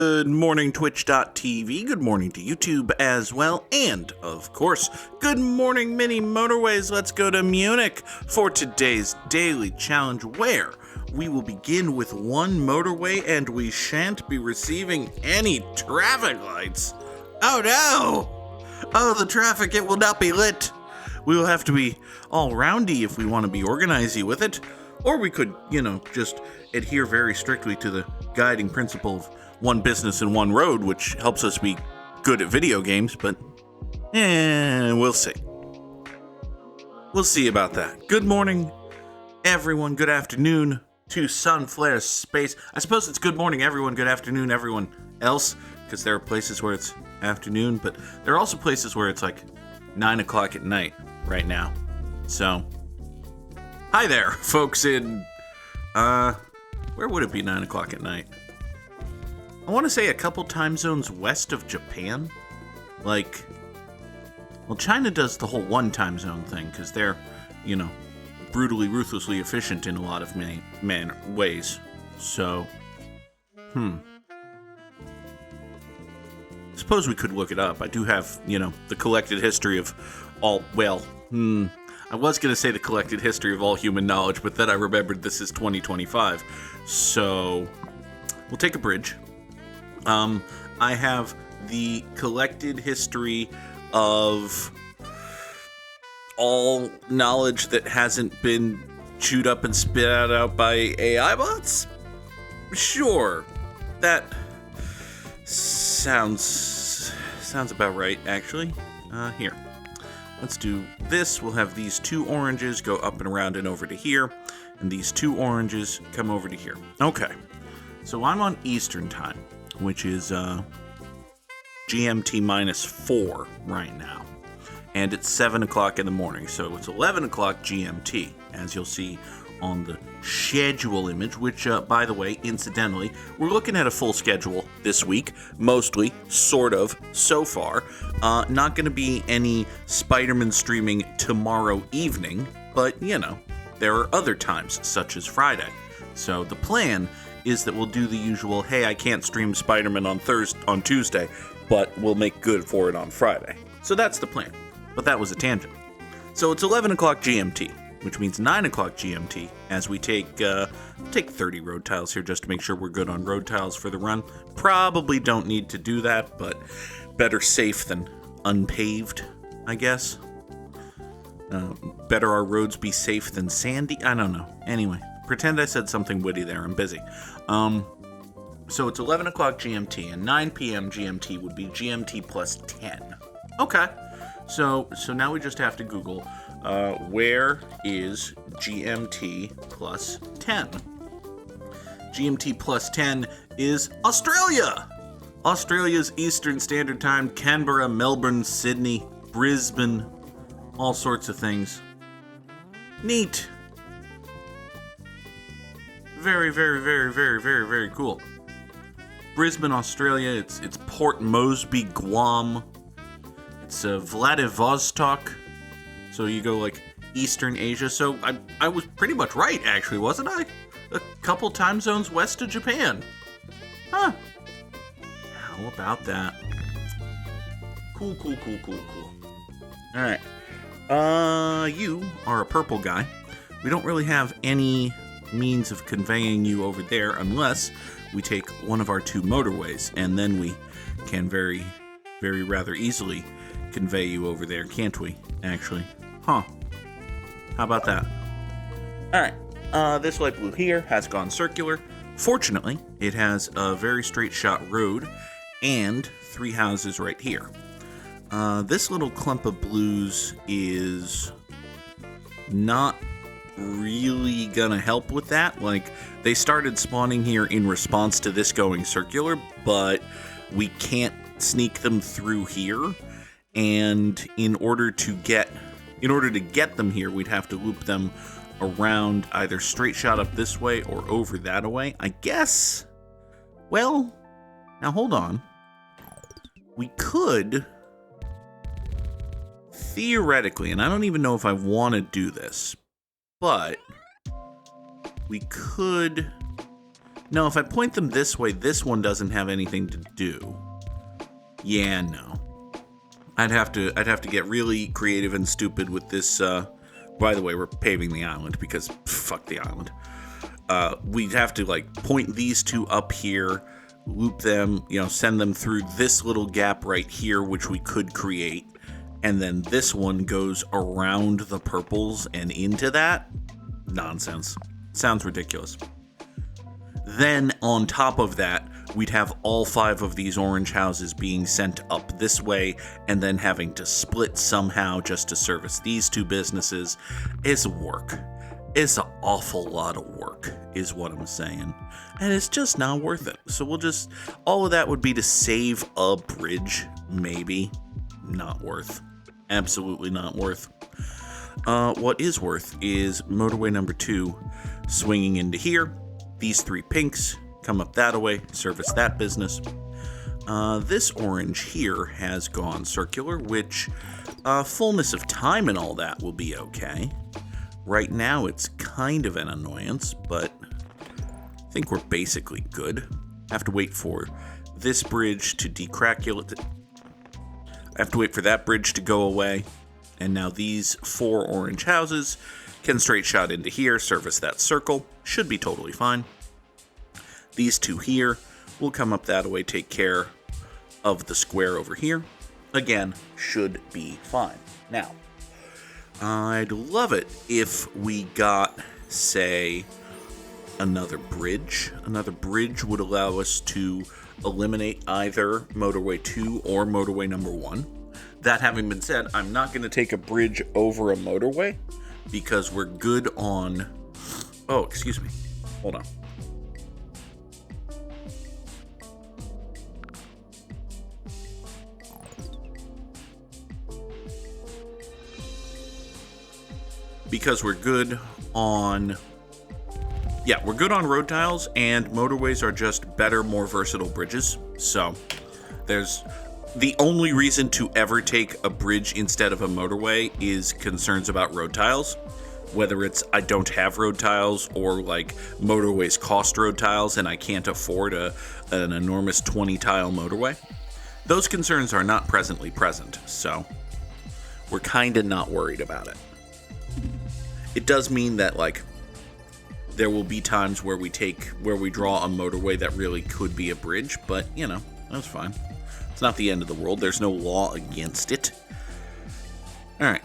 Good morning, Twitch.tv. Good morning to YouTube as well. And, of course, good morning, Mini Motorways. Let's go to Munich for today's daily challenge, where we will begin with one motorway and we shan't be receiving any traffic lights. Oh no! Oh, the traffic, it will not be lit. We will have to be all roundy if we want to be organizy with it. Or we could, just adhere very strictly to the guiding principle of one business and one road, which helps us be good at video games, but we'll see. We'll see about that. Good morning, everyone. Good afternoon to Sunflare Space. I suppose it's good morning, everyone. Good afternoon, everyone else, because there are places where it's afternoon, but there are also places where it's like 9 o'clock at night right now. So, hi there, folks in, where would it be 9 o'clock at night? I want to say a couple time zones west of Japan. China does the whole one time zone thing, because they're, brutally, ruthlessly efficient in a lot of ways. So, suppose we could look it up. I do have, the collected history of all, I was going to say the collected history of all human knowledge, but then I remembered this is 2025. So, we'll take a bridge. I have the collected history of all knowledge that hasn't been chewed up and spit out by AI bots? Sure. That sounds about right, actually. Here. Let's do this. We'll have these two oranges go up and around and over to here, and these two oranges come over to here. Okay. So I'm on Eastern Time, which is GMT minus 4 right now. And it's 7 o'clock in the morning, so it's 11 o'clock GMT, as you'll see on the schedule image, which, by the way, incidentally, we're looking at a full schedule this week, mostly, sort of, so far. Not going to be any Spider-Man streaming tomorrow evening, but, there are other times, such as Friday. So the plan is that we'll do the usual, hey, I can't stream Spider-Man on Tuesday, but we'll make good for it on Friday. So that's the plan. But that was a tangent. So it's 11 o'clock GMT, which means 9 o'clock GMT, as we take 30 road tiles here just to make sure we're good on road tiles for the run. Probably don't need to do that, but better safe than unpaved, I guess. Better our roads be safe than sandy? I don't know. Anyway. Pretend I said something witty there. I'm busy. So it's 11 o'clock GMT, and 9 p.m. GMT would be GMT plus 10. Okay. So now we just have to Google, where is GMT plus 10? GMT plus 10 is Australia! Australia's Eastern Standard Time, Canberra, Melbourne, Sydney, Brisbane, all sorts of things. Neat. Very, very, very, very, very, very cool. Brisbane, Australia. It's Port Moresby, Guam. It's Vladivostok. So you go Eastern Asia. So I was pretty much right, actually, wasn't I? A couple time zones west of Japan. Huh. How about that? Cool. All right. You are a purple guy. We don't really have any means of conveying you over there unless we take one of our two motorways, and then we can very, very rather easily convey you over there, can't we, actually? Huh. How about that? Alright, this light blue here has gone circular. Fortunately, it has a very straight shot road and 3 houses right here. This little clump of blues is not really gonna help with that. They started spawning here in response to this going circular, but we can't sneak them through here, and in order to get them here, we'd have to loop them around, either straight shot up this way or over that way, I guess. Well, now hold on. We could theoretically, and I don't even know if I want to do this, but we could No, if I point them this way, this one doesn't have anything to do. Yeah, no. I'd have to get really creative and stupid with this. By the way, we're paving the island because fuck the island. We'd have to like point these two up here, loop them, send them through this little gap right here, which we could create. And then this one goes around the purples and into that? Nonsense. Sounds ridiculous. Then on top of that, we'd have all 5 of these orange houses being sent up this way and then having to split somehow just to service these 2 businesses. Is work. It's an awful lot of work, is what I'm saying. And it's just not worth it. So all of that would be to save a bridge, maybe. Not worth. Absolutely not worth. What is worth is motorway number 2 swinging into here. These 3 pinks come up that way, service that business. This orange here has gone circular, which fullness of time and all that will be okay. Right now it's kind of an annoyance, but I think we're basically good. I have to wait for this bridge to decraculate. I have to wait for that bridge to go away, and now these 4 orange houses can straight shot into here, service that circle, should be totally fine. These 2 here will come up that way, take care of the square over here. Again, should be fine. Now, I'd love it if we got, say, another bridge. Another bridge would allow us to eliminate either motorway 2 or motorway number 1. That having been said, I'm not going to take a bridge over a motorway because we're good on... Oh, excuse me. Hold on. Because we're good on... Yeah, we're good on road tiles, and motorways are just better, more versatile bridges. So, there's... The only reason to ever take a bridge instead of a motorway is concerns about road tiles. Whether it's I don't have road tiles or like motorways cost road tiles and I can't afford an enormous 20 tile motorway. Those concerns are not presently present, so we're kind of not worried about it. It does mean that like there will be times where we draw a motorway that really could be a bridge, but that's fine. It's not the end of the world. There's no law against it. Alright,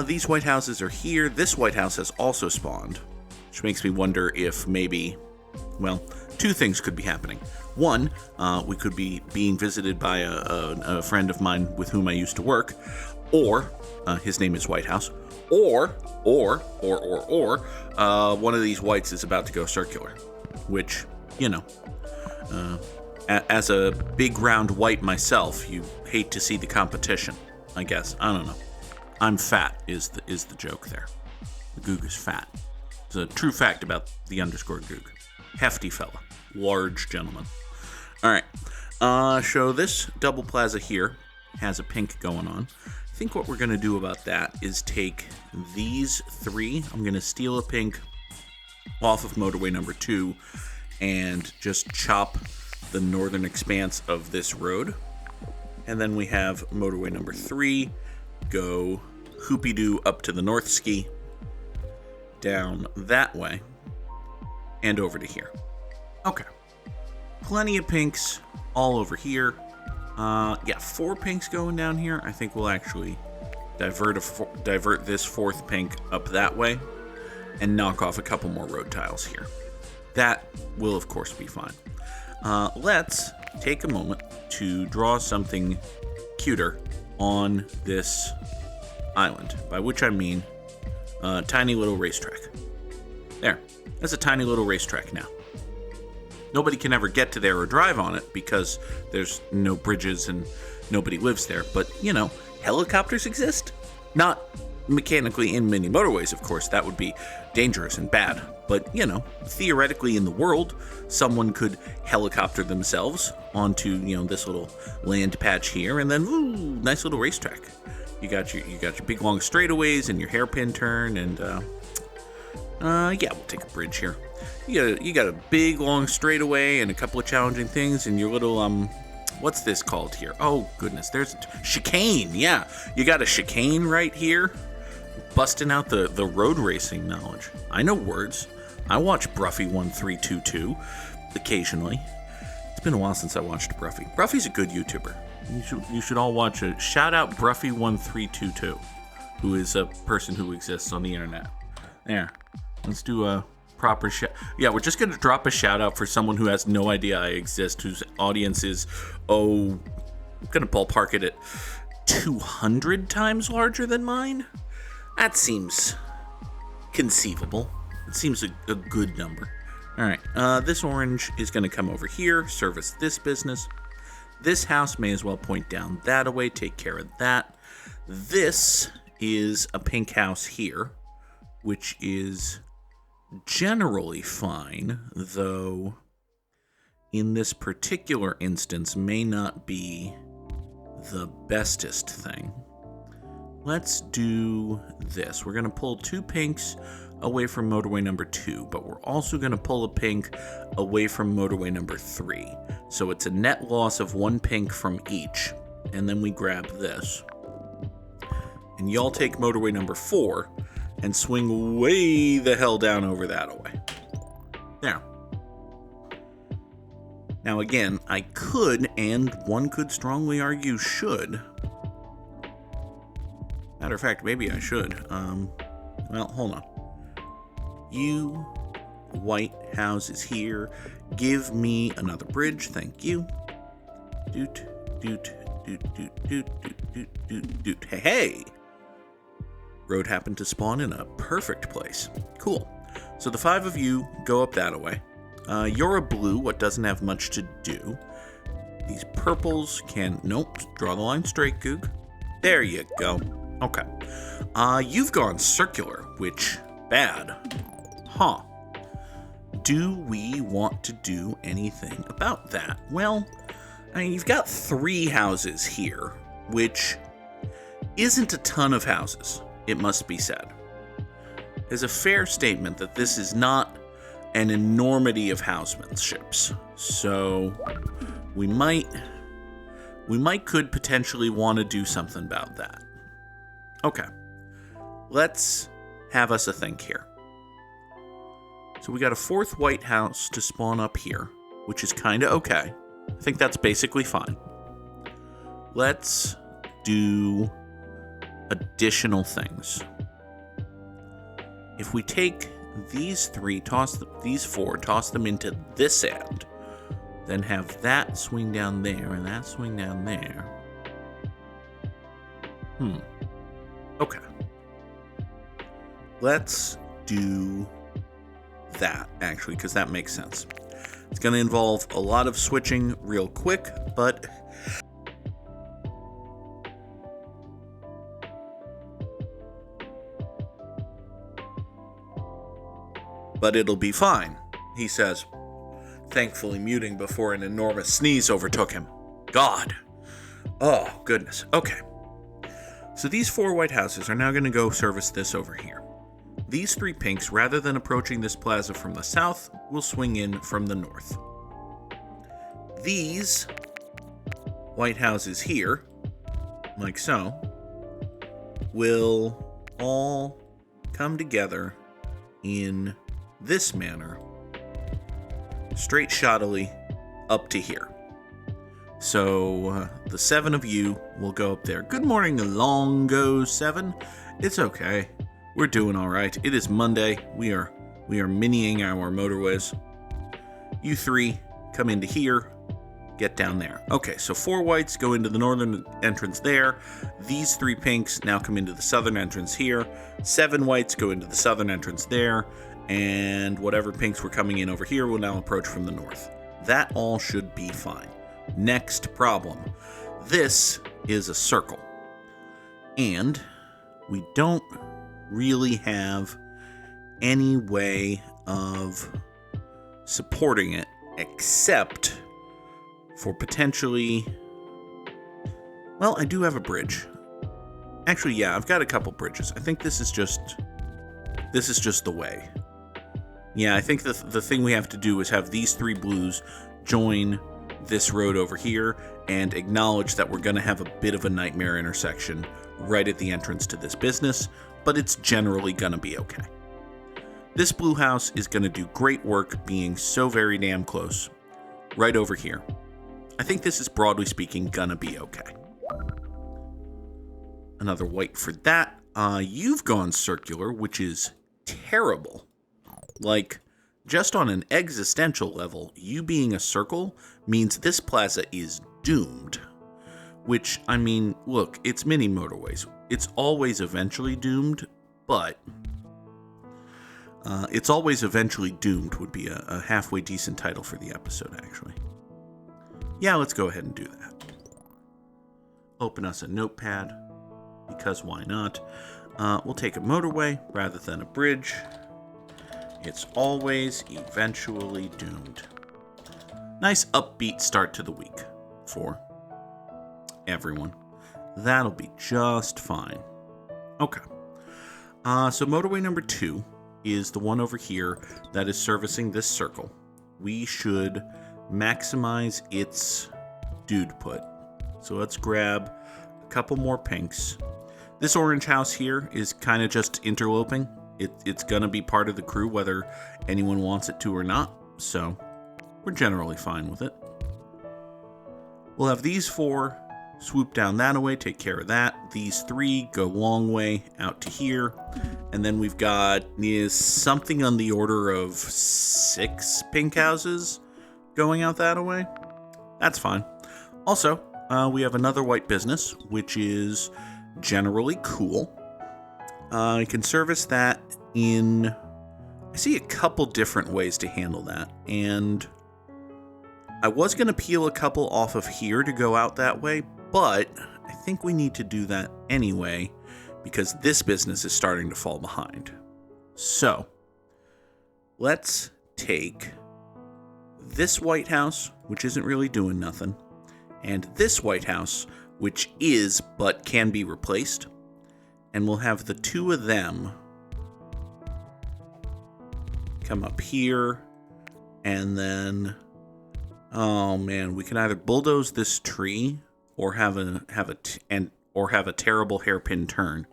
these white houses are here. This white house has also spawned, which makes me wonder if maybe, well, 2 things could be happening. One, we could be being visited by a friend of mine with whom I used to work, or, his name is White House, or, one of these whites is about to go circular, which, as a big round white myself, you hate to see the competition, I guess. I don't know. I'm fat is the joke there. The Goog is fat. It's a true fact about the _ Goog. Hefty fella. Large gentleman. Alright. So this double plaza here has a pink going on. I think what we're going to do about that is take these 3. I'm going to steal a pink off of motorway number 2 and just chop the northern expanse of this road. And then we have motorway number 3 go hoopy-doo up to the north ski, down that way, and over to here. Okay. Plenty of pinks all over here. 4 pinks going down here. I think we'll actually divert this 4th pink up that way and knock off a couple more road tiles here. That will, of course, be fine. Let's take a moment to draw something cuter on this island, by which I mean a tiny little racetrack. There. That's a tiny little racetrack now. Nobody can ever get to there or drive on it because there's no bridges and nobody lives there. But, helicopters exist. Not mechanically in mini motorways, of course. That would be dangerous and bad. But, theoretically in the world, someone could helicopter themselves onto, this little land patch here, and then, ooh, nice little racetrack. You got your big long straightaways and your hairpin turn, and Yeah, we'll take a bridge here. You got a big, long straightaway and a couple of challenging things, and your little, what's this called here? Oh, goodness, there's a chicane, yeah. You got a chicane right here, busting out the road racing knowledge. I know words. I watch Bruffy1322 occasionally. It's been a while since I watched Bruffy. Bruffy's a good YouTuber. You should all watch it. Shout out Bruffy1322, who is a person who exists on the internet. There. Let's do a proper shout. Yeah, we're just going to drop a shout out for someone who has no idea I exist, whose audience is, I'm going to ballpark it at 200 times larger than mine. That seems conceivable. It seems a good number. All right, this orange is going to come over here, service this business. This house may as well point down that away, take care of that. This is a pink house here, which is generally fine, though in this particular instance may not be the bestest thing. Let's do this. We're going to pull 2 pinks away from motorway number 2, but we're also going to pull a pink away from motorway number 3. So it's a net loss of 1 pink from each. And then we grab this. And y'all take motorway number 4 and swing way the hell down over that away. There. Now again, I could, and one could strongly argue should. Matter of fact, maybe I should. Well, hold on. You white houses here. Give me another bridge, thank you. Doot, doot, doot, doot, doot, doot, doot, doot. Hey! Road happened to spawn in a perfect place. Cool. So the 5 of you go up that way. You're a blue, what doesn't have much to do. These purples can... Nope, draw the line straight, Goog. There you go. Okay. You've gone circular, which... bad. Huh. Do we want to do anything about that? Well, I mean, you've got 3 houses here, which isn't a ton of houses, it must be said. It's a fair statement that this is not an enormity of housemanships, so we could potentially want to do something about that. Okay. Let's have us a think here. So we got a 4th white house to spawn up here, which is kind of okay. I think that's basically fine. Let's do additional things. If we take these 3, these 4, toss them into this end, then have that swing down there and that swing down there. Okay. Let's do that, actually, because that makes sense. It's going to involve a lot of switching real quick, but it'll be fine, he says, thankfully muting before an enormous sneeze overtook him. God. Oh, goodness. Okay. So these 4 white houses are now going to go service this over here. These 3 pinks, rather than approaching this plaza from the south, will swing in from the north. These white houses here, like so, will all come together in this manner, straight shottily up to here. So the 7 of you will go up there. Good morning, Longo 7. It's okay. We're doing all right. It is Monday. We are miniing our motorways. You 3 come into here, get down there. Okay, so 4 whites go into the northern entrance there. These 3 pinks now come into the southern entrance here. 7 whites go into the southern entrance there. And whatever pinks were coming in over here will now approach from the north. That all should be fine. Next problem. This is a circle. And we don't really have any way of supporting it except for potentially... Well, I do have a bridge. Actually, yeah, I've got a couple bridges. I think this is just the way. Yeah, I think the thing we have to do is have these 3 blues join this road over here and acknowledge that we're going to have a bit of a nightmare intersection right at the entrance to this business, but it's generally going to be okay. This blue house is going to do great work being so very damn close right over here. I think this is, broadly speaking, going to be okay. Another white for that. You've gone circular, which is terrible. Like, just on an existential level, you being a circle means this plaza is doomed. Which, I mean, look, it's mini Motorways. It's always eventually doomed, but it's always eventually doomed would be a halfway decent title for the episode, actually. Yeah, let's go ahead and do that. Open us a notepad, because why not? We'll take a motorway rather than a bridge. It's always eventually doomed. Nice upbeat start to the week for everyone. That'll be just fine. Okay. So motorway number 2 is the one over here that is servicing this circle. We should maximize its dude put. So let's grab a couple more pinks. This orange house here is kind of just interloping. It's going to be part of the crew whether anyone wants it to or not, so we're generally fine with it. We'll have these 4 swoop down that way, take care of that. These 3 go long way out to here, and then we've got something on the order of 6 pink houses going out that way. That's fine. Also, we have another white business, which is generally cool. I can service that in... I see a couple different ways to handle that, and I was going to peel a couple off of here to go out that way, but I think we need to do that anyway, because this business is starting to fall behind. So, let's take this White House, which isn't really doing nothing, and this White House, which is, but can be replaced, and we'll have the 2 of them come up here, and then, oh man, we can either bulldoze this tree or have a terrible hairpin turn.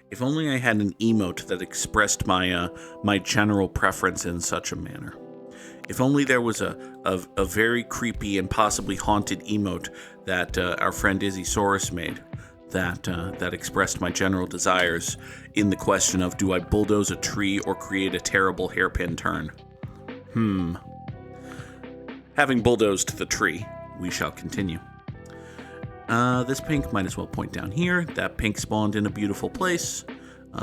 If only I had an emote that expressed my general preference in such a manner. If only there was a very creepy and possibly haunted emote that our friend Izzysaurus made that expressed my general desires in the question of, do I bulldoze a tree or create a terrible hairpin turn? Having bulldozed the tree, we shall continue. This pink might as well point down here. That pink spawned in a beautiful place.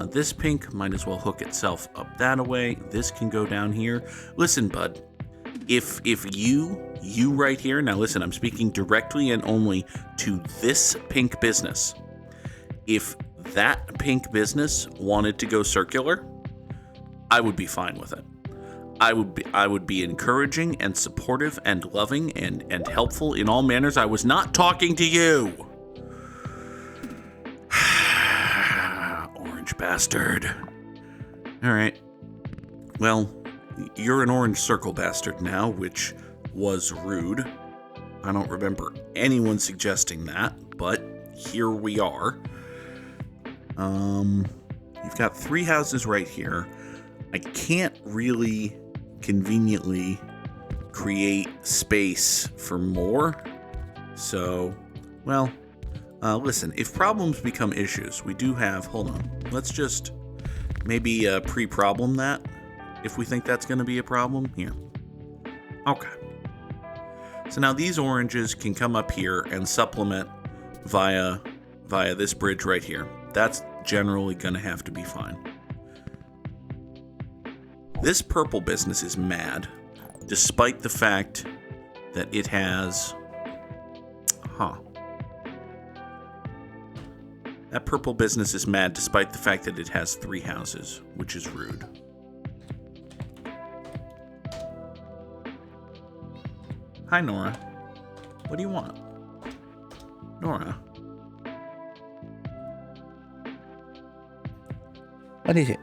This pink might as well hook itself up that way. This can go down here. Listen, bud. If you right here, now listen, I'm speaking directly and only to this pink business. If that pink business wanted to go circular, I would be fine with it. I would be encouraging and supportive and loving and helpful in all manners. I was not talking to you. Orange bastard. All right. Well, you're an orange circle bastard now, which was rude. I don't remember anyone suggesting that, but here we are. You've got 3 houses right here. I can't really conveniently create space for more. So, well, listen, if problems become issues, we do have, hold on, let's just maybe pre-problem that. If we think that's going to be a problem, here. Okay. So now these oranges can come up here and supplement via this bridge right here. That's generally going to have to be fine. This purple business is mad, despite the fact that it has... That purple business is mad despite the fact that it has 3 houses, which is rude. Hi, Nora. What do you want? Nora? What is it?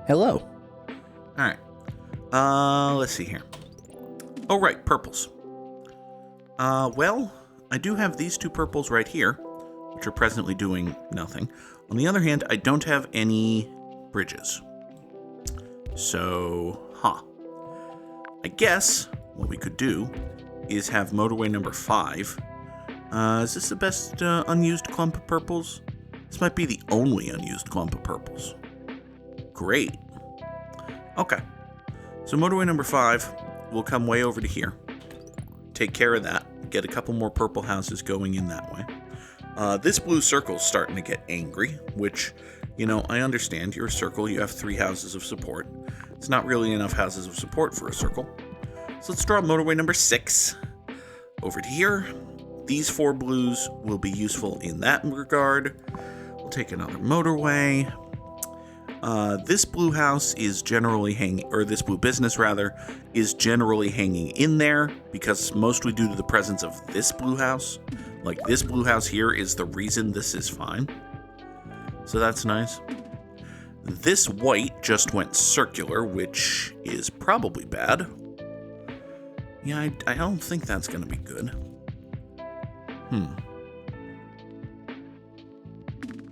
Hello. Alright. Let's see here. Oh, right, purples. Well, I do have these two purples right here, which are presently doing nothing. On the other hand, I don't have any bridges. So, I guess what we could do is have motorway number 5. Is this the best unused clump of purples? This might be the only unused clump of purples. Great. Okay. So motorway number 5 will come way over to here. Take care of that. Get a couple more purple houses going in that way. This blue circle's starting to get angry, which, you know, I understand. You're a circle. You have 3 houses of support. It's not really enough houses of support for a circle. So let's draw motorway number 6 over to here. These 4 blues will be useful in that regard. We'll take another motorway. This blue house is generally hanging, or this blue business rather, is generally hanging in there because mostly due to the presence of this blue house. Like, this blue house here is the reason this is fine. So that's nice. This white just went circular, which is probably bad. Yeah, I don't think that's going to be good.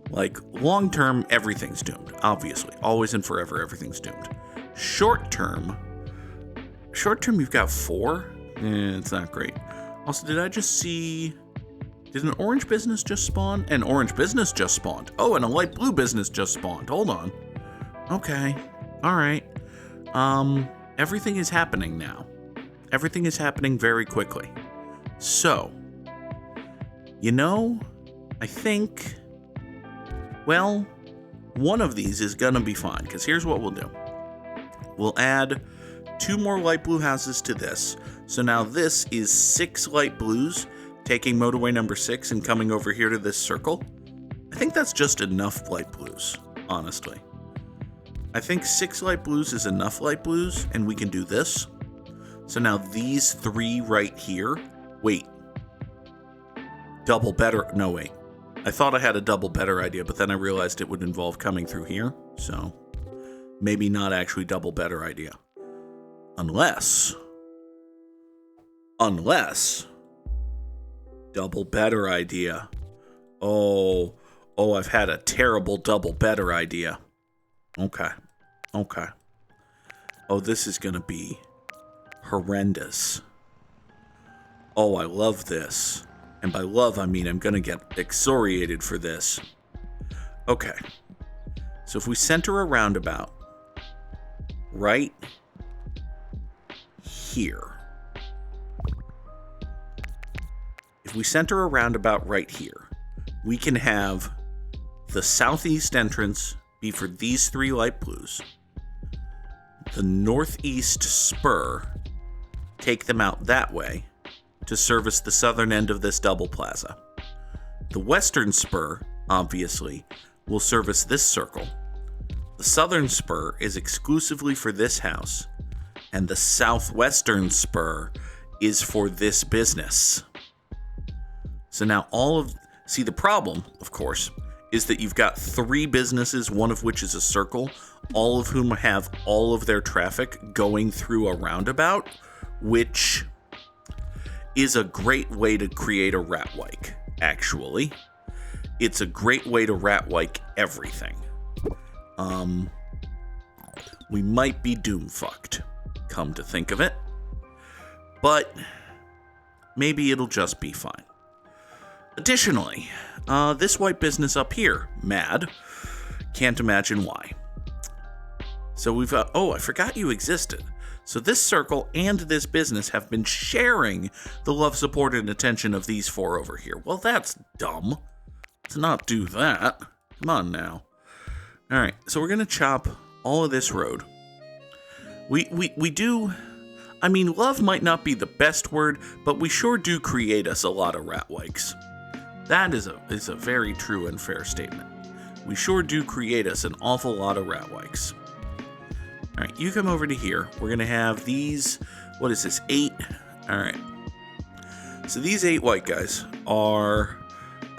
Like, long-term, everything's doomed, obviously. Always and forever, everything's doomed. Short-term, you've got 4? It's not great. Also, did I just see... Did an orange business just spawn? An orange business just spawned. Oh, and a light blue business just spawned. Hold on. Okay. All right. Everything is happening now. Everything is happening very quickly. So, you know, I think, well, one of these is gonna be fine, because here's what we'll do. We'll add 2 more light blue houses to this. So now this is 6 light blues, taking motorway number 6 and coming over here to this circle. I think that's just enough light blues, honestly. I think 6 light blues is enough light blues, and we can do this. So now these 3 right here, wait. Double better, no wait. I thought I had a double better idea, but then I realized it would involve coming through here, so maybe not actually double better idea. Unless, double better idea. Oh, I've had a terrible double better idea. Okay. Oh, this is gonna be horrendous. Oh, I love this. And by love, I mean I'm gonna get excoriated for this. Okay. So if we center a roundabout right here. If we center a roundabout right here, we can have the southeast entrance be for these 3 light blues. The northeast spur, take them out that way to service the southern end of this double plaza. The western spur, obviously, will service this circle. The southern spur is exclusively for this house, and the southwestern spur is for this business. So now see, the problem, of course, is that you've got 3 businesses, one of which is a circle, all of whom have all of their traffic going through a roundabout, which is a great way to create a rat-wike, actually. It's a great way to rat-wike everything. We might be doom-fucked, come to think of it. But maybe it'll just be fine. Additionally, this white business up here, mad. Can't imagine why. So we've got, I forgot you existed. So this circle and this business have been sharing the love, support, and attention of these 4 over here. Well, that's dumb. Let's not do that. Come on now. All right, so we're going to chop all of this road. We do... I mean, love might not be the best word, but we sure do create us a lot of rat-wikes. That is a very true and fair statement. We sure do create us an awful lot of rat-wikes. All right, you come over to here. We're going to have these, what is this, 8? All right. So these 8 white guys are,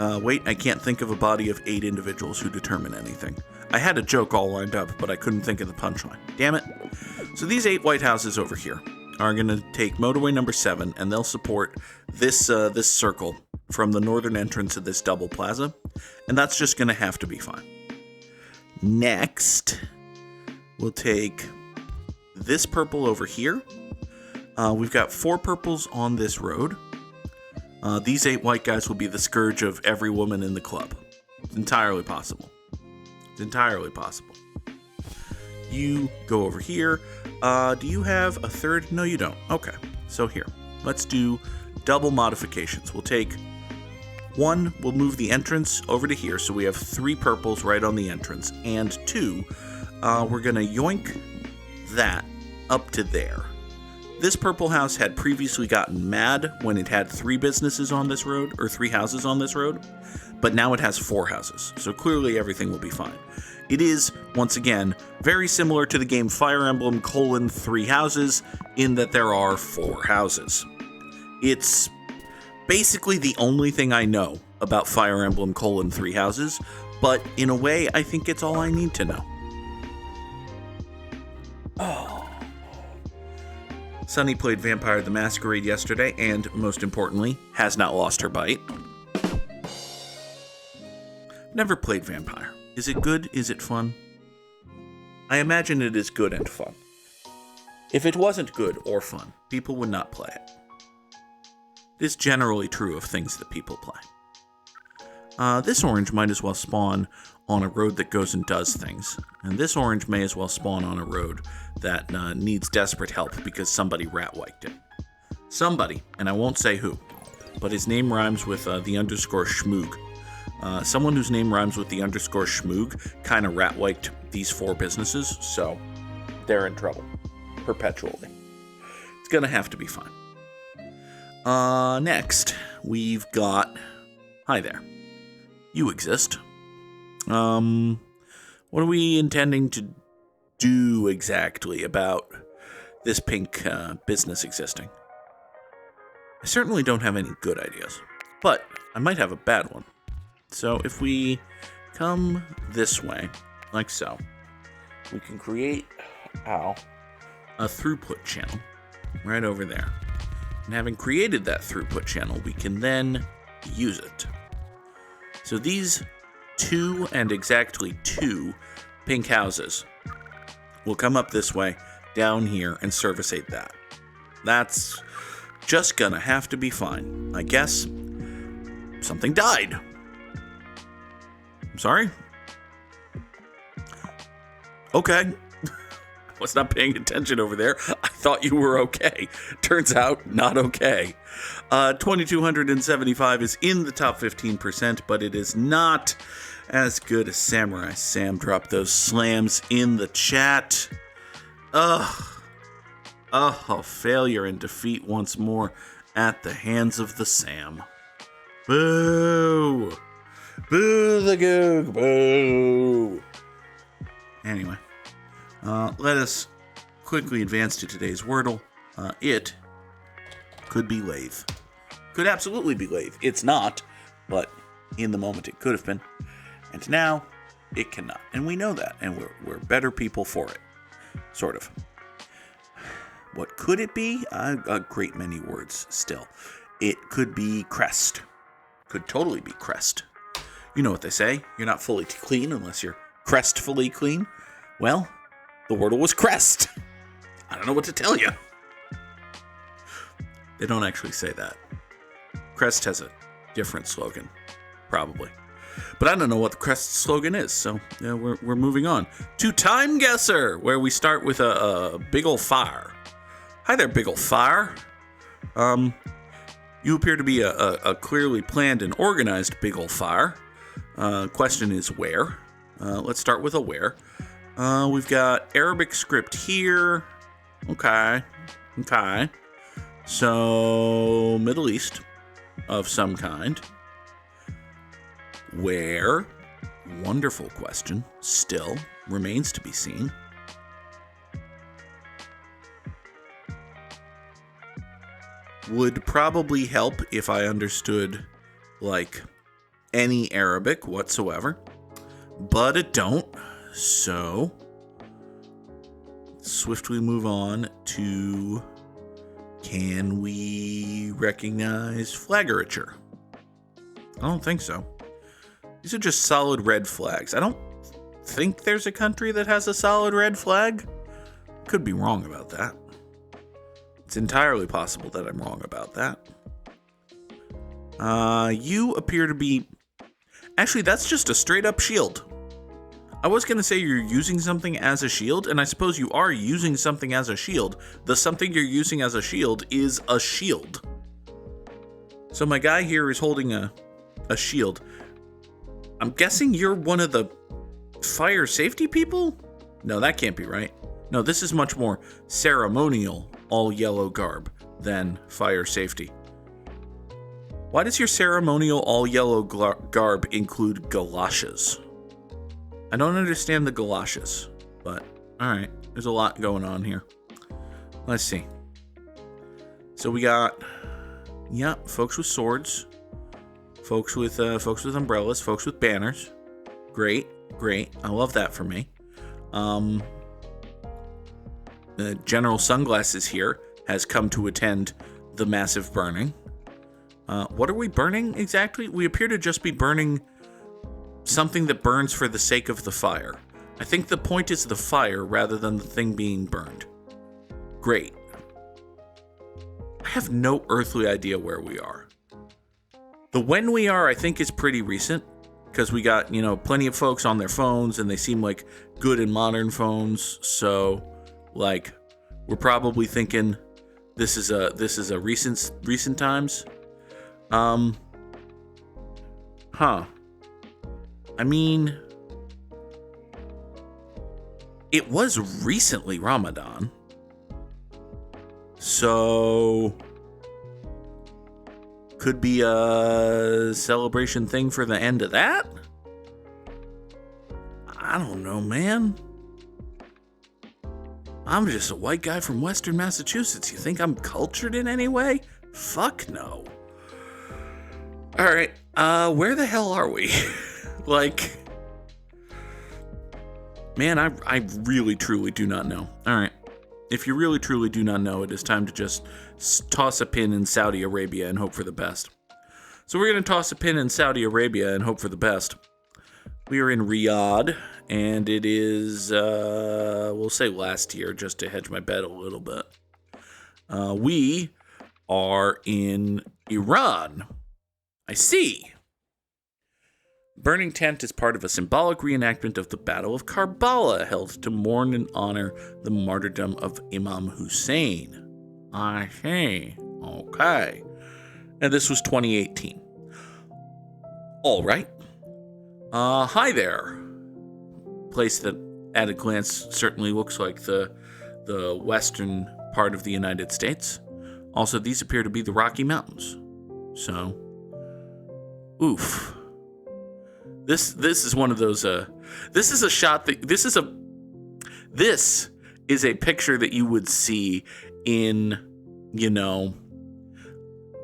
wait, I can't think of a body of 8 individuals who determine anything. I had a joke all lined up, but I couldn't think of the punchline. Damn it. So these 8 white houses over here are going to take motorway number 7, and they'll support this circle from the northern entrance of this double plaza, and that's just going to have to be fine. Next, we'll take this purple over here. We've got 4 purples on this road. These 8 white guys will be the scourge of every woman in the club. It's entirely possible. It's entirely possible. You go over here. Do you have a third? No, you don't. Okay, so here. Let's do double modifications. We'll take 1, we'll move the entrance over to here, so we have 3 purples right on the entrance. And 2, we're going to yoink that up to there. This purple house had previously gotten mad when it had 3 businesses on this road, or 3 houses on this road, but now it has 4 houses, so clearly everything will be fine. It is, once again, very similar to the game Fire Emblem: 3 houses, in that there are 4 houses. It's basically the only thing I know about Fire Emblem: 3 houses, but in a way, I think it's all I need to know. Oh. Sunny played Vampire the Masquerade yesterday, and, most importantly, has not lost her bite. Never played Vampire. Is it good? Is it fun? I imagine it is good and fun. If it wasn't good or fun, people would not play it. It is generally true of things that people play. This orange might as well spawn on a road that goes and does things. And this orange may as well spawn on a road that needs desperate help because somebody rat-wiked it. Somebody, and I won't say who, but his name rhymes with the underscore schmoog. Someone whose name rhymes with the underscore schmoog kind of rat-wiked these 4 businesses, so they're in trouble. Perpetually. It's gonna have to be fine. Next, we've got... Hi there. You exist. What are we intending to do exactly about this pink business existing? I certainly don't have any good ideas, but I might have a bad one. So if we come this way, like so, we can create a throughput channel right over there. And having created that throughput channel, we can then use it. So these 2 and exactly 2 pink houses will come up this way, down here, and service-ate that. That's just gonna have to be fine. I guess something died. I'm sorry? Okay. Was not paying attention over there. I thought you were okay. Turns out, not okay. 2275 is in the top 15%, but it is not as good as Samurai Sam. Dropped those slams in the chat. Ugh. Oh, failure and defeat once more at the hands of the Sam. Boo! Boo the Goog! Boo! Anyway. Let us quickly advance to today's Wordle. It could be lathe. Could absolutely be lathe. It's not, but in the moment it could have been. And now, it cannot. And we know that, and we're better people for it. Sort of. What could it be? A great many words still. It could be crest. Could totally be crest. You know what they say. You're not fully clean unless you're crestfully clean. Well, the Wordle was crest. I don't know what to tell you. They don't actually say that. Crest has a different slogan, probably. But I don't know what the Crest slogan is, so yeah, we're moving on to Timeguessr, where we start with a big ol' fire. Hi there, big ol' fire. You appear to be a clearly planned and organized big ol' fire. Question is where? Let's start with a where. We've got Arabic script here. Okay. So, Middle East of some kind. Where? Wonderful question. Still remains to be seen. Would probably help if I understood, like, any Arabic whatsoever. But it don't. So, swiftly move on to, can we recognize flaggerature? I don't think so. These are just solid red flags. I don't think there's a country that has a solid red flag. Could be wrong about that. It's entirely possible that I'm wrong about that. You appear to be... Actually, that's just a straight up shield. I was going to say you're using something as a shield, and I suppose you are using something as a shield. The something you're using as a shield is a shield. So my guy here is holding a shield. I'm guessing you're one of the fire safety people? No, that can't be right. No, this is much more ceremonial all-yellow garb than fire safety. Why does your ceremonial all-yellow garb include galoshes? I don't understand the galoshes, but alright, there's a lot going on here. Let's see. So we got, folks with swords, folks with umbrellas, folks with banners. Great. I love that for me. The General Sunglasses here has come to attend the massive burning. What are we burning exactly? We appear to just be burning something that burns for the sake of the fire. I think the point is the fire rather than the thing being burned. Great. I have no earthly idea where we are. The when we are, I think, is pretty recent, because we got, plenty of folks on their phones, and they seem like good and modern phones, so, we're probably thinking this is a recent times. I mean, it was recently Ramadan, so could be a celebration thing for the end of that? I don't know, man. I'm just a white guy from Western Massachusetts. You think I'm cultured in any way? Fuck no. Alright, where the hell are we? Man, I really, truly do not know. Alright, if you really, truly do not know, it is time to just toss a pin in Saudi Arabia and hope for the best. So we're going to toss a pin in Saudi Arabia and hope for the best. We are in Riyadh, and it is, we'll say last year, just to hedge my bet a little bit. We are in Iran. I see. Burning tent is part of a symbolic reenactment of the Battle of Karbala, held to mourn and honor the martyrdom of Imam Hussein. I see. Okay. And this was 2018. All right. Hi there. Place that, at a glance, certainly looks like the western part of the United States. Also, these appear to be the Rocky Mountains. So, oof. This is one of those. This is a shot that this is a picture that you would see in,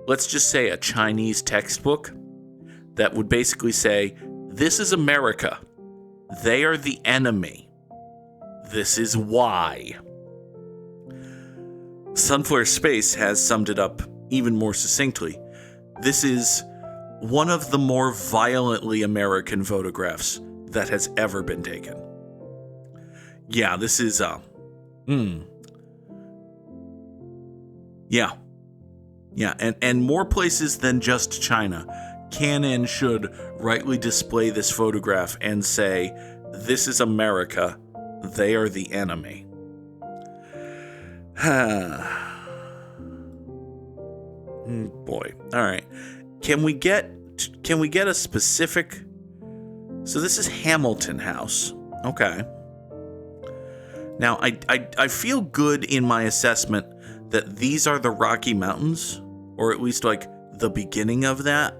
let's just say a Chinese textbook that would basically say, "This is America. They are the enemy. This is why." Sunflare Space has summed it up even more succinctly. This is one of the more violently American photographs that has ever been taken. Yeah, this is, Yeah, and more places than just China can and should rightly display this photograph and say, "This is America, they are the enemy." Boy. All right. Can we get a specific... So this is Hamilton House. Okay. Now, I feel good in my assessment that these are the Rocky Mountains, or at least the beginning of that.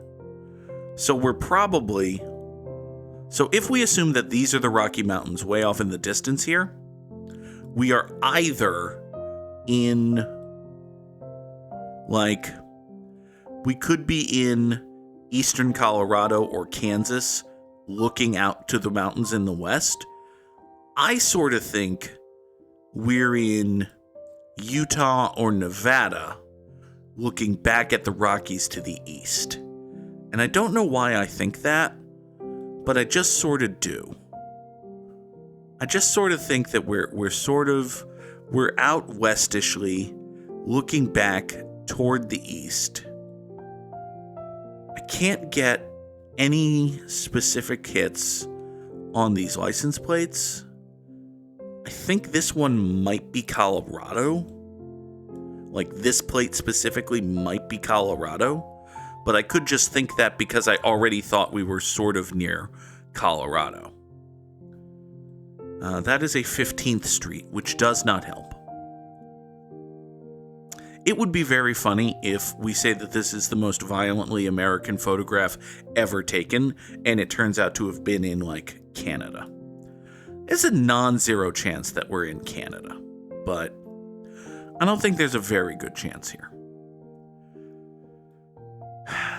So we're probably... So if we assume that these are the Rocky Mountains way off in the distance here, we are either in, we could be in eastern Colorado or Kansas looking out to the mountains in the west, I sort of think we're in Utah or Nevada, looking back at the Rockies to the east. And I don't know why I think that, but I just sort of do. I just sort of think that we're out westishly, looking back toward the east. I can't get any specific hits on these license plates. I think this one might be Colorado. Like, this plate specifically might be Colorado. But I could just think that because I already thought we were sort of near Colorado. That is a 15th Street, which does not help. It would be very funny if we say that this is the most violently American photograph ever taken, and it turns out to have been in, like, Canada. It's a non-zero chance that we're in Canada, but I don't think there's a very good chance here.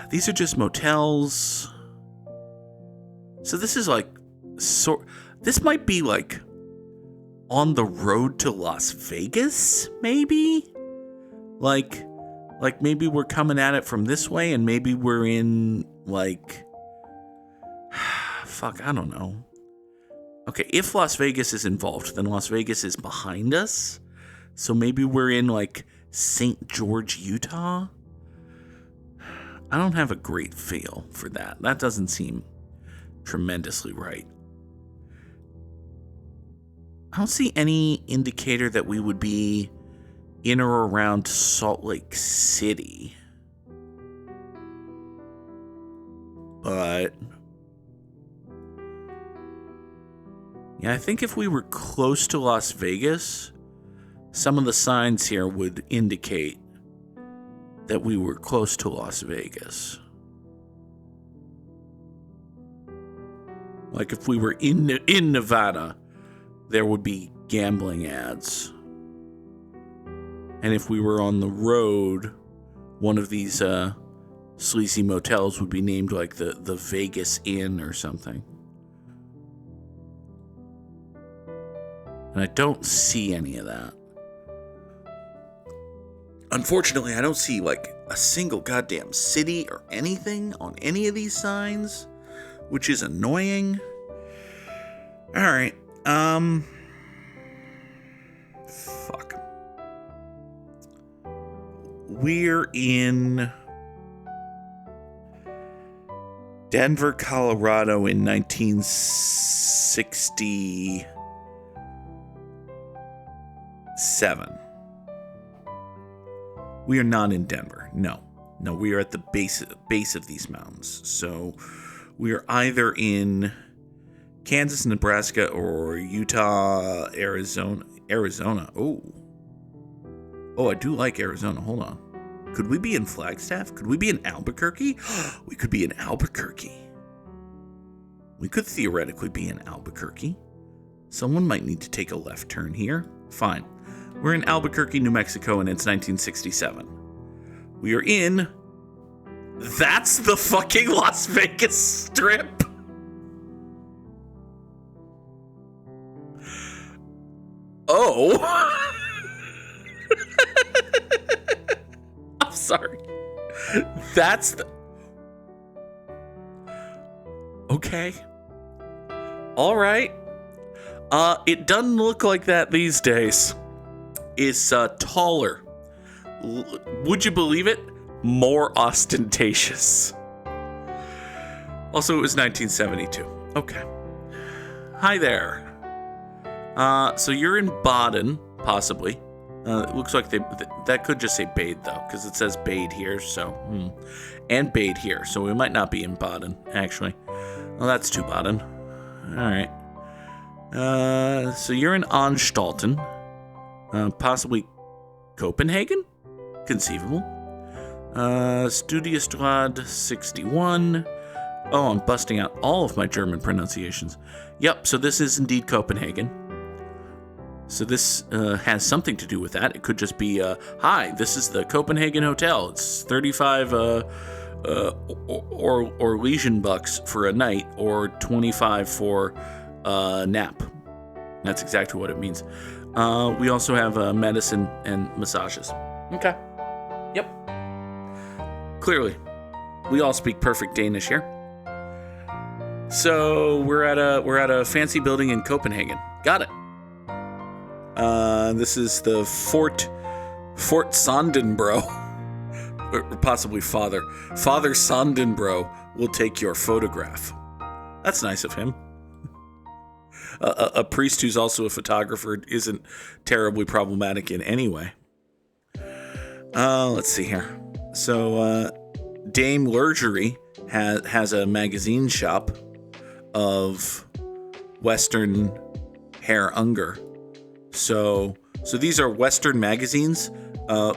These are just motels. So this is like, this might be like on the road to Las Vegas, maybe? Like maybe we're coming at it from this way, and maybe we're in, like, fuck, I don't know. Okay, if Las Vegas is involved, then Las Vegas is behind us. So maybe we're in, like, St. George, Utah? I don't have a great feel for that. That doesn't seem tremendously right. I don't see any indicator that we would be in or around Salt Lake City. But yeah, I think if we were close to Las Vegas, some of the signs here would indicate that we were close to Las Vegas. Like if we were in Nevada, there would be gambling ads. And if we were on the road, one of these sleazy motels would be named like the Vegas Inn or something. And I don't see any of that. Unfortunately, I don't see like a single goddamn city or anything on any of these signs, which is annoying. All right. Fuck. We're in Denver, Colorado in 1967. We are not in Denver. No, we are at the base of these mountains. So we are either in Kansas, Nebraska, or Utah, Arizona. Oh, I do like Arizona. Hold on. Could we be in Flagstaff? Could we be in Albuquerque? We could be in Albuquerque. We could theoretically be in Albuquerque. Someone might need to take a left turn here. Fine. We're in Albuquerque, New Mexico, and it's 1967. We are in... That's the fucking Las Vegas Strip! Oh! I'm sorry. That's the... Okay. All right. It doesn't look like that these days. It's taller. Would you believe it? More ostentatious. Also, it was 1972. Okay. Hi there. So you're in Baden, possibly. It looks like that could just say Bade, though, because it says Bade here, so... And Bade here, so we might not be in Baden, actually. Well, that's too Baden. Alright. So you're in Anstalten. Possibly Copenhagen? Conceivable. Studiestraat 61. Oh, I'm busting out all of my German pronunciations. Yep, so this is indeed Copenhagen. So this has something to do with that. It could just be, hi, this is the Copenhagen Hotel. It's 35 Orlesian bucks for a night, or 25 for a nap. That's exactly what it means. We also have medicine and massages. Okay. Yep. Clearly, we all speak perfect Danish here. So we're at a fancy building in Copenhagen. Got it. This is the Fort Sondenbro, or possibly Father Sondenbro will take your photograph. That's nice of him. A priest who's also a photographer isn't terribly problematic in any way. Let's see here. So Dame Lurgery has a magazine shop of Western Herr Unger. So these are Western magazines,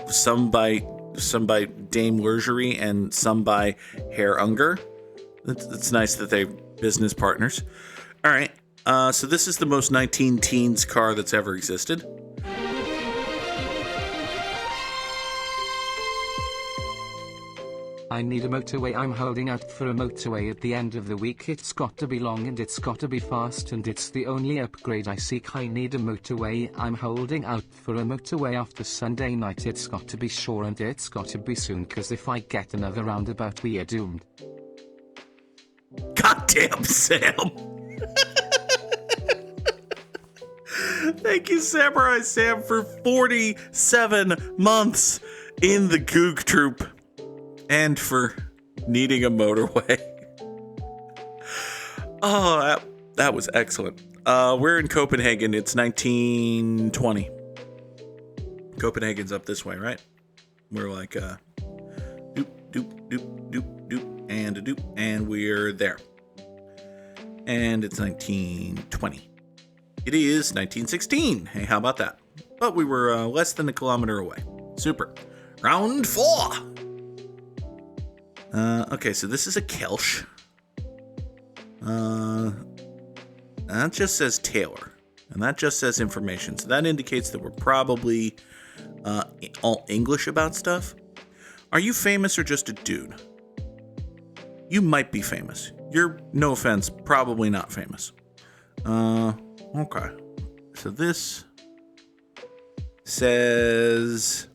some by Dame Lurgery and some by Herr Unger. It's nice that they're business partners. All right. So this is the most 19 teens car that's ever existed. I need a motorway. I'm holding out for a motorway at the end of the week. It's got to be long and it's got to be fast and it's the only upgrade I seek. I need a motorway. I'm holding out for a motorway after Sunday night. It's got to be sure and it's got to be soon, cause if I get another roundabout we are doomed. Goddamn, Sam. Thank you, Samurai Sam, for 47 months in the Goog troop. And for needing a motorway. Oh, that was excellent. We're in Copenhagen. It's 1920. Copenhagen's up this way, right? We're like, doop, doop, doop, doop, doop, and a doop, and we're there. And it's 1920. It is 1916. Hey, how about that? But we were less than a kilometer away. Super. Round 4. Okay, so this is a Kelch. That just says Taylor. And that just says information. So that indicates that we're probably all English about stuff. Are you famous or just a dude? You might be famous. You're, no offense, probably not famous. Okay. So this says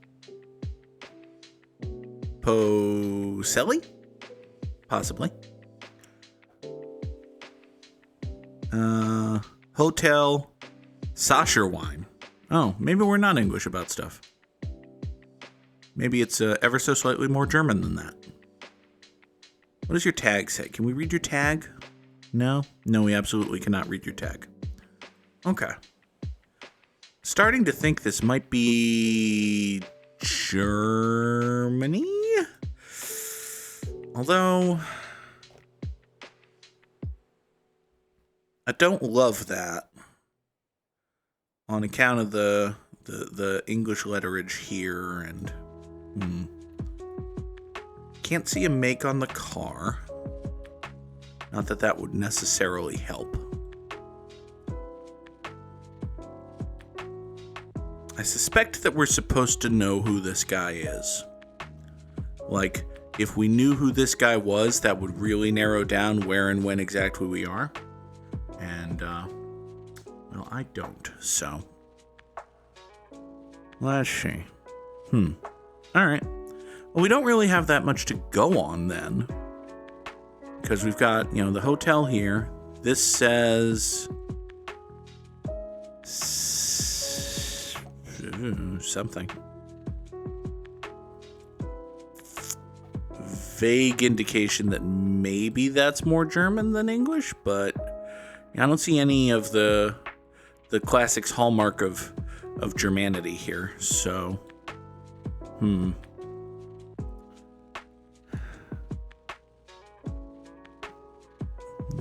Poselli? Possibly. Hotel Sascherwein. Oh, maybe we're not English about stuff. Maybe it's ever so slightly more German than that. What does your tag say? Can we read your tag? No? No, we absolutely cannot read your tag. Okay. Starting to think this might be Germany? Although I don't love that on account of the English letterage here, and can't see a make on the car. Not that that would necessarily help. I suspect that we're supposed to know who this guy is. Like, if we knew who this guy was, that would really narrow down where and when exactly we are. And, well, I don't, so. Let's see. Alright. Well, we don't really have that much to go on then. Because we've got, the hotel here. This says something. Vague indication that maybe that's more German than English, but I don't see any of the classics hallmark of Germanity here. So,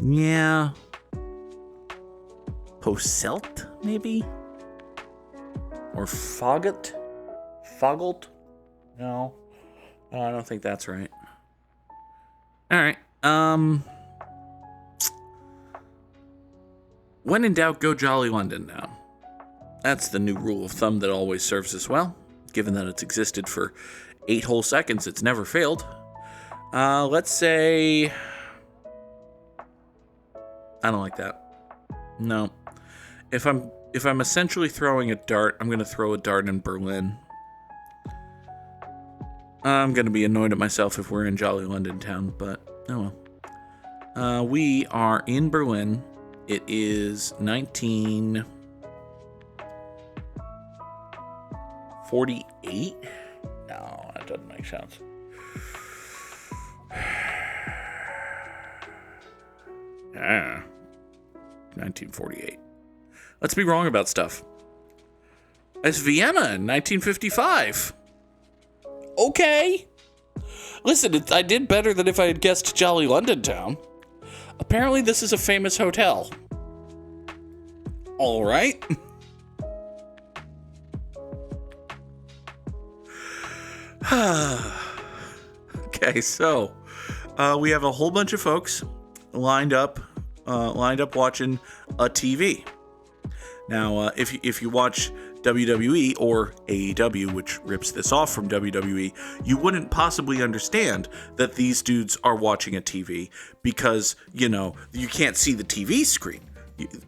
yeah. Poselt, maybe? Or Fogelt? No. I don't think that's right. Alright. When in doubt, go Jolly London now. That's the new rule of thumb that always serves us well. Given that it's existed for 8 whole seconds, it's never failed. Let's say... I don't like that. No. If I'm if I'm essentially throwing a dart, I'm going to throw a dart in Berlin. I'm going to be annoyed at myself if we're in Jolly London Town, but oh well. We are in Berlin. It is 1948? No, that doesn't make sense. Ah, 1948. Let's be wrong about stuff. It's Vienna in 1955. Okay. Listen, I did better than if I had guessed Jolly London Town. Apparently this is a famous hotel. All right. Okay, so we have a whole bunch of folks lined up watching a TV. Now, if you watch WWE or AEW, which rips this off from WWE, you wouldn't possibly understand that these dudes are watching a TV because, you can't see the TV screen.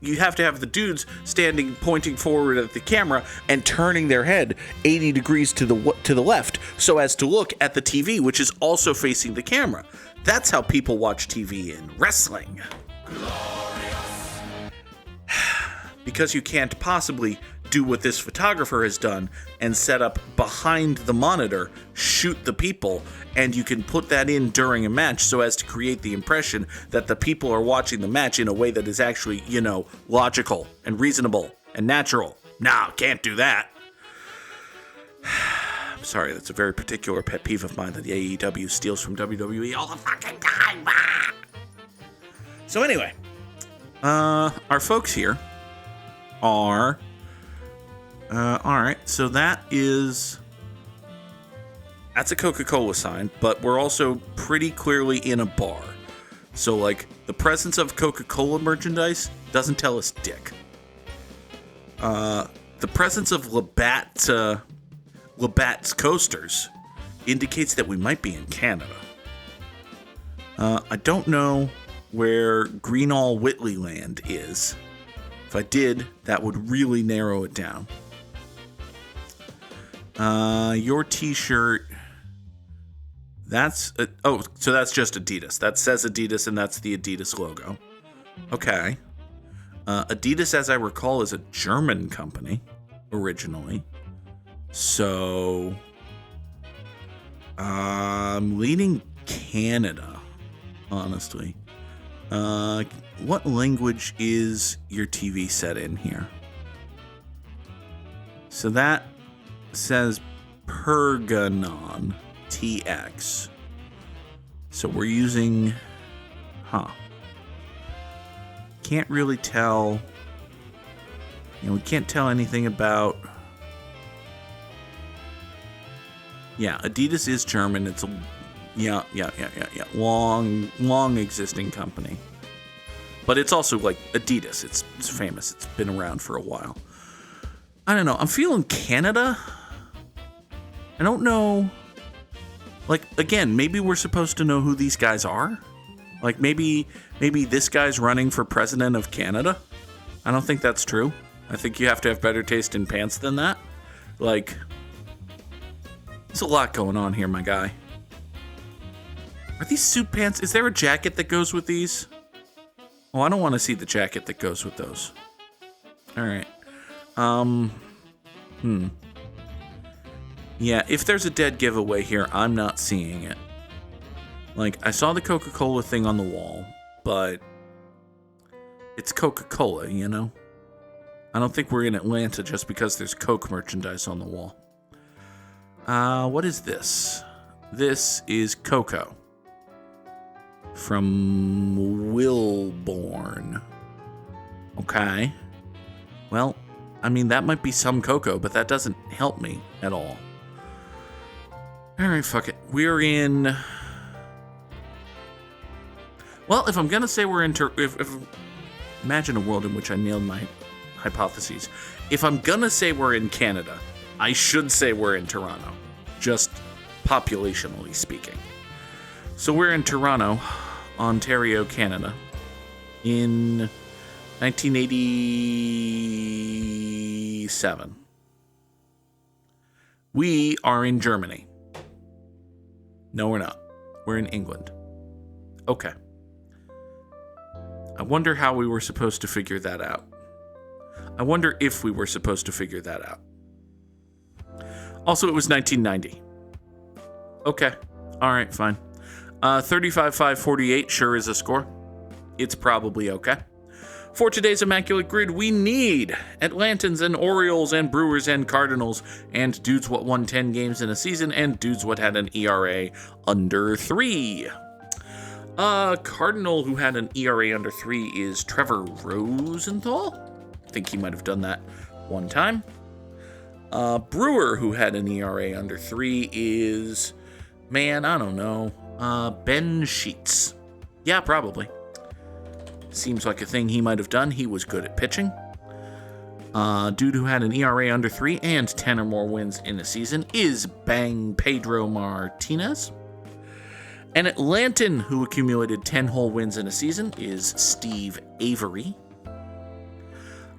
You have to have the dudes standing, pointing forward at the camera and turning their head 80 degrees to the left so as to look at the TV, which is also facing the camera. That's how people watch TV in wrestling. Glorious. Because you can't possibly do what this photographer has done and set up behind the monitor, shoot the people, and you can put that in during a match so as to create the impression that the people are watching the match in a way that is actually, logical and reasonable and natural. No, can't do that. I'm sorry, that's a very particular pet peeve of mine that the AEW steals from WWE all the fucking time. So anyway, our folks here are... alright, so that's a Coca-Cola sign, but we're also pretty clearly in a bar. So, the presence of Coca-Cola merchandise doesn't tell us dick. The presence of Labatt's coasters indicates that we might be in Canada. I don't know where Greenall Whitley Land is. If I did, that would really narrow it down. Your t-shirt, so that's just Adidas. That says Adidas, and that's the Adidas logo. Okay. Adidas, as I recall, is a German company, originally. So, I'm leaning Canada, honestly. What language is your TV set in here? So that says Perganon TX. So we're using... Can't really tell... we can't tell anything about... Yeah, Adidas is German. It's a... Yeah. Long existing company. But it's also Adidas. It's famous. It's been around for a while. I don't know. I'm feeling Canada. I don't know. Again, maybe we're supposed to know who these guys are. Maybe this guy's running for president of Canada. I don't think that's true. I think you have to have better taste in pants than that. There's a lot going on here, my guy. Are these suit pants? Is there a jacket that goes with these? Oh, I don't want to see the jacket that goes with those. Alright. Yeah, if there's a dead giveaway here, I'm not seeing it. I saw the Coca-Cola thing on the wall, but it's Coca-Cola, I don't think we're in Atlanta just because there's Coke merchandise on the wall. What is this? This is Coco. From Wilborn. Okay. Well, that might be some cocoa, but that doesn't help me at all. Alright, fuck it. We're in... Well, if I'm gonna say we're in... Imagine a world in which I nailed my hypotheses. If I'm gonna say we're in Canada, I should say we're in Toronto. Just populationally speaking. So we're in Toronto, Ontario, Canada. In 1987. We are in Germany. No, we're not. We're in England. Okay. I wonder how we were supposed to figure that out. I wonder if we were supposed to figure that out. Also, it was 1990. Okay. All right, fine. 35-5-48 sure is a score. It's probably okay. For today's Immaculate Grid, we need Atlantans and Orioles and Brewers and Cardinals and dudes what won 10 games in a season and dudes what had an ERA under 3. Cardinal who had an ERA under 3 is Trevor Rosenthal. I think he might have done that one time. Brewer who had an ERA under 3 is, man, I don't know, Ben Sheets. Yeah, probably. Seems like a thing he might have done. He was good at pitching. Dude who had an ERA under 3 and 10 or more wins in a season is Bang Pedro Martinez. An Atlantan who accumulated 10 whole wins in a season is Steve Avery.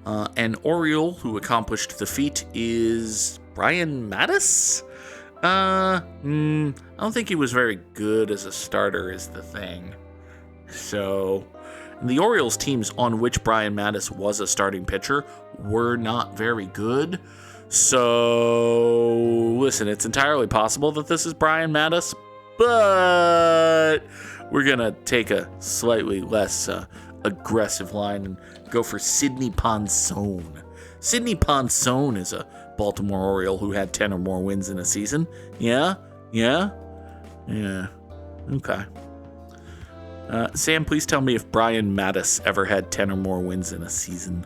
An Oriole who accomplished the feat is Brian Mattis. I don't think he was very good as a starter is the thing. So, the Orioles teams on which Brian Mattis was a starting pitcher were not very good. So, listen, it's entirely possible that this is Brian Mattis, but we're going to take a slightly less aggressive line and go for Sidney Ponson. Sidney Ponson is a Baltimore Oriole who had 10 or more wins in a season. Yeah. Okay. Sam, please tell me if Brian Mattis ever had 10 or more wins in a season.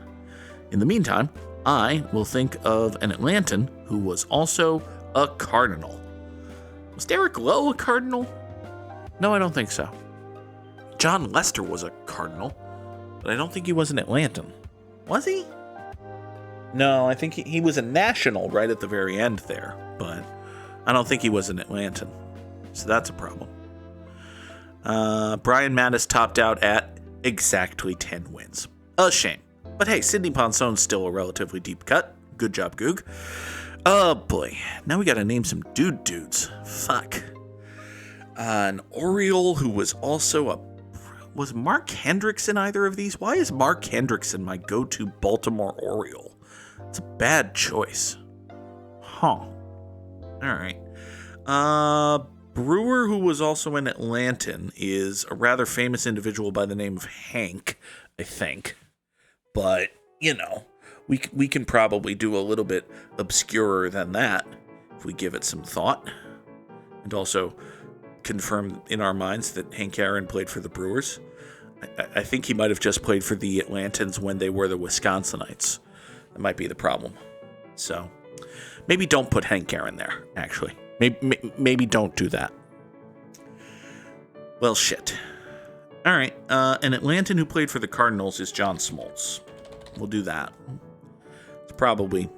In the meantime, I will think of an Atlantan who was also a Cardinal. Was Derek Lowe a Cardinal? No, I don't think so. John Lester was a Cardinal, but I don't think he was an Atlantan. Was he? No, I think he was a National right at the very end there, but I don't think he was an Atlantan. So that's a problem. Brian Mattis topped out at exactly 10 wins. A shame. But hey, Sidney Ponson's still a relatively deep cut. Good job, Goog. Oh boy. Now we gotta name some dudes. Fuck. An Oriole who was also was Mark Hendrickson either of these? Why is Mark Hendrickson my go-to Baltimore Oriole? It's a bad choice. Huh. Alright. Brewer, who was also an Atlantan, is a rather famous individual by the name of Hank, I think. But, we can probably do a little bit obscurer than that if we give it some thought. And also confirm in our minds that Hank Aaron played for the Brewers. I think he might have just played for the Atlantans when they were the Wisconsinites. That might be the problem. So, maybe don't put Hank Aaron there, actually. Maybe don't do that. Well, shit. All right. An Atlantan who played for the Cardinals is John Smoltz. We'll do that. It's probably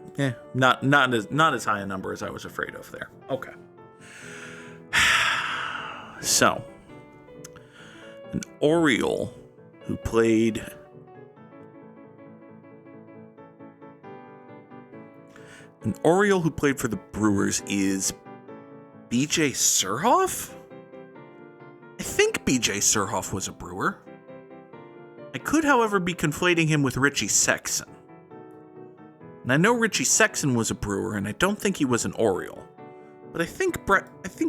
not as high a number as I was afraid of there. Okay. So, an Oriole who played for the Brewers is B.J. Surhoff? I think B.J. Surhoff was a Brewer. I could, however, be conflating him with Richie Sexson. And I know Richie Sexson was a Brewer, and I don't think he was an Oriole. But I think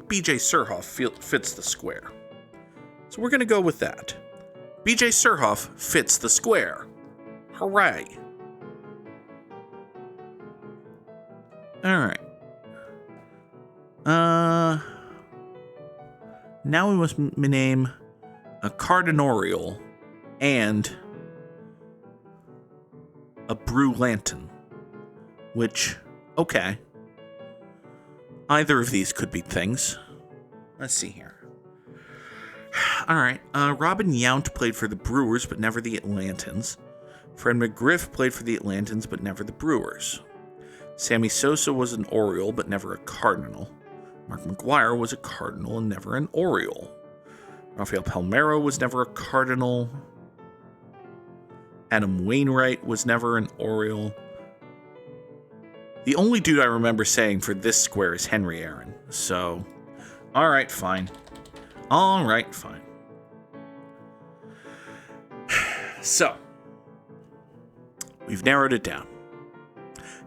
B.J. Surhoff fits the square. So we're going to go with that. B.J. Surhoff fits the square. Hooray. Alright. Now we must name a Cardinoriole and a Brewlantan. Which, okay. Either of these could be things. Let's see here. Alright, Robin Yount played for the Brewers, but never the Atlantans. Fred McGriff played for the Atlantans, but never the Brewers. Sammy Sosa was an Oriole, but never a Cardinal. Mark McGwire was a Cardinal and never an Oriole. Rafael Palmeiro was never a Cardinal. Adam Wainwright was never an Oriole. The only dude I remember saying for this square is Henry Aaron. So, alright, fine. Alright, fine. So, we've narrowed it down.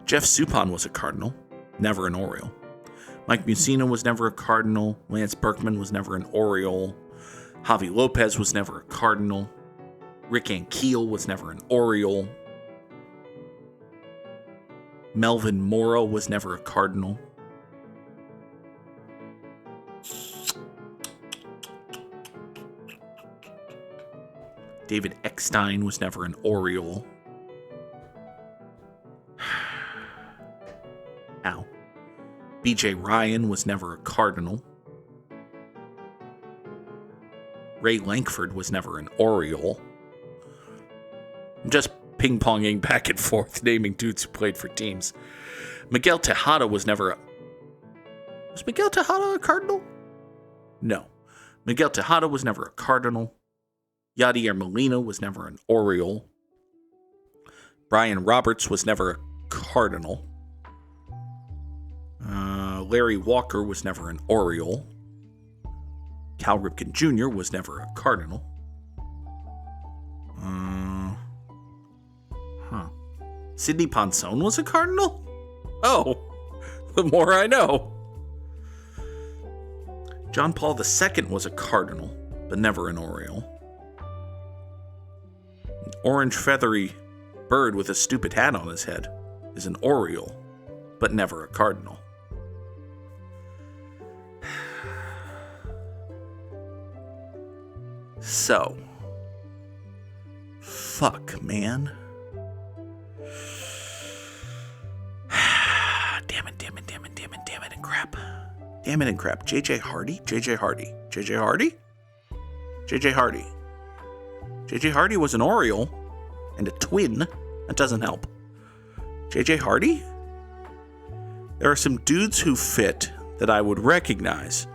Jeff Suppan was a Cardinal, never an Oriole. Mike Mussina was never a Cardinal. Lance Berkman was never an Oriole. Javi Lopez was never a Cardinal. Rick Ankiel was never an Oriole. Melvin Morrow was never a Cardinal. David Eckstein was never an Oriole. Ow. BJ Ryan was never a Cardinal. Ray Lankford was never an Oriole. I'm just ping-ponging back and forth, naming dudes who played for teams. Miguel Tejada was never a... Was Miguel Tejada a Cardinal? No. Miguel Tejada was never a Cardinal. Yadier Molina was never an Oriole. Brian Roberts was never a Cardinal. Larry Walker was never an Oriole. Cal Ripken Jr. was never a Cardinal. Sidney Ponson was a Cardinal? Oh, the more I know. John Paul II was a Cardinal, but never an Oriole. An orange feathery bird with a stupid hat on his head is an Oriole, but never a Cardinal. So, fuck, man. Damn it, and crap. Damn it and crap. JJ Hardy? JJ Hardy. JJ Hardy? JJ Hardy. JJ Hardy was an Oriole and a twin. That doesn't help. JJ Hardy? There are some dudes who fit that I would recognize,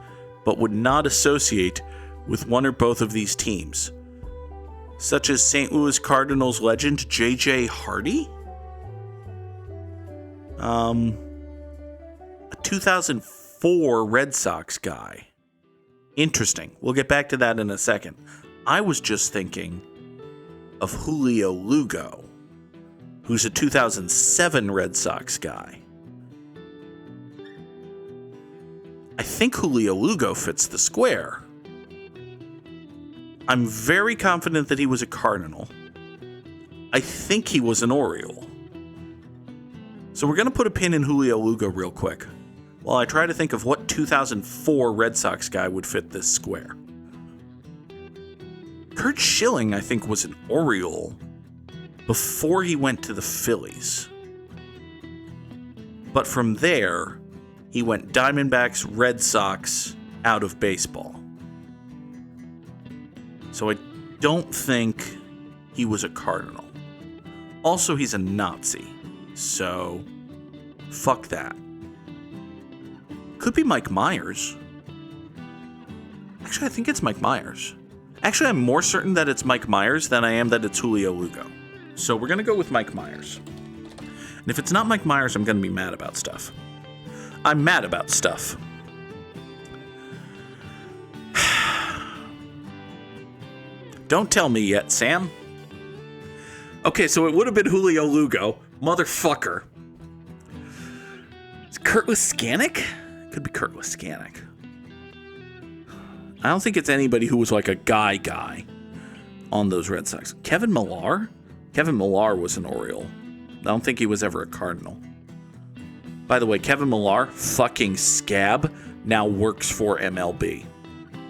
but would not associate with one or both of these teams, such as St. Louis Cardinals legend J.J. Hardy, a 2004 Red Sox guy. Interesting. We'll get back to that in a second. I was just thinking of Julio Lugo, who's a 2007 Red Sox guy. I think Julio Lugo fits the square. I'm very confident that he was a Cardinal. I think he was an Oriole. So we're going to put a pin in Julio Lugo real quick, while I try to think of what 2004 Red Sox guy would fit this square. Curt Schilling, I think, was an Oriole before he went to the Phillies. But from there, he went Diamondbacks, Red Sox, out of baseball. So I don't think he was a Cardinal. Also, he's a Nazi. So, fuck that. Could be Mike Myers. Actually, I think it's Mike Myers. Actually, I'm more certain that it's Mike Myers than I am that it's Julio Lugo. So we're going to go with Mike Myers. And if it's not Mike Myers, I'm going to be mad about stuff. I'm mad about stuff. Don't tell me yet, Sam. Okay, so it would have been Julio Lugo. Motherfucker. Is Kurt Liskanek? Could be Kurt Liskanek. I don't think it's anybody who was like a guy on those Red Sox. Kevin Millar? Kevin Millar was an Oriole. I don't think he was ever a Cardinal. By the way, Kevin Millar, fucking scab, now works for MLB.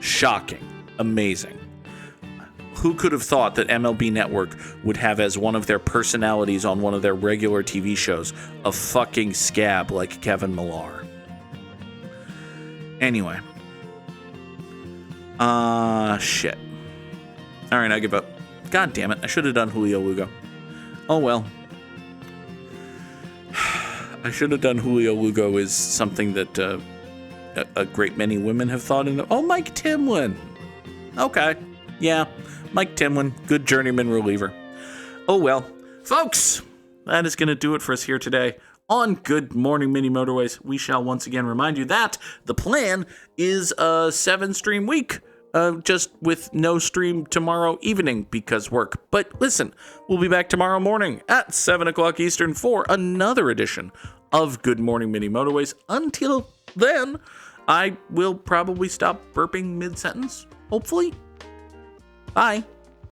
Shocking. Amazing. Who could have thought that MLB Network would have as one of their personalities on one of their regular TV shows a fucking scab like Kevin Millar? Anyway. Shit. Alright, I give up. God damn it, I should have done Julio Lugo. Oh well. I should have done Julio Lugo is something that a great many women have thought in. Oh, Mike Timlin. Okay. Yeah. Mike Timlin, good journeyman reliever. Oh well. Folks, that is going to do it for us here today on Good Morning Mini Motorways. We shall once again remind you that the plan is a 7-stream week. Just with no stream tomorrow evening because work. But listen, we'll be back tomorrow morning at 7 o'clock Eastern for another edition of Good Morning Mini Motorways. Until then, I will probably stop burping mid-sentence, hopefully. Bye.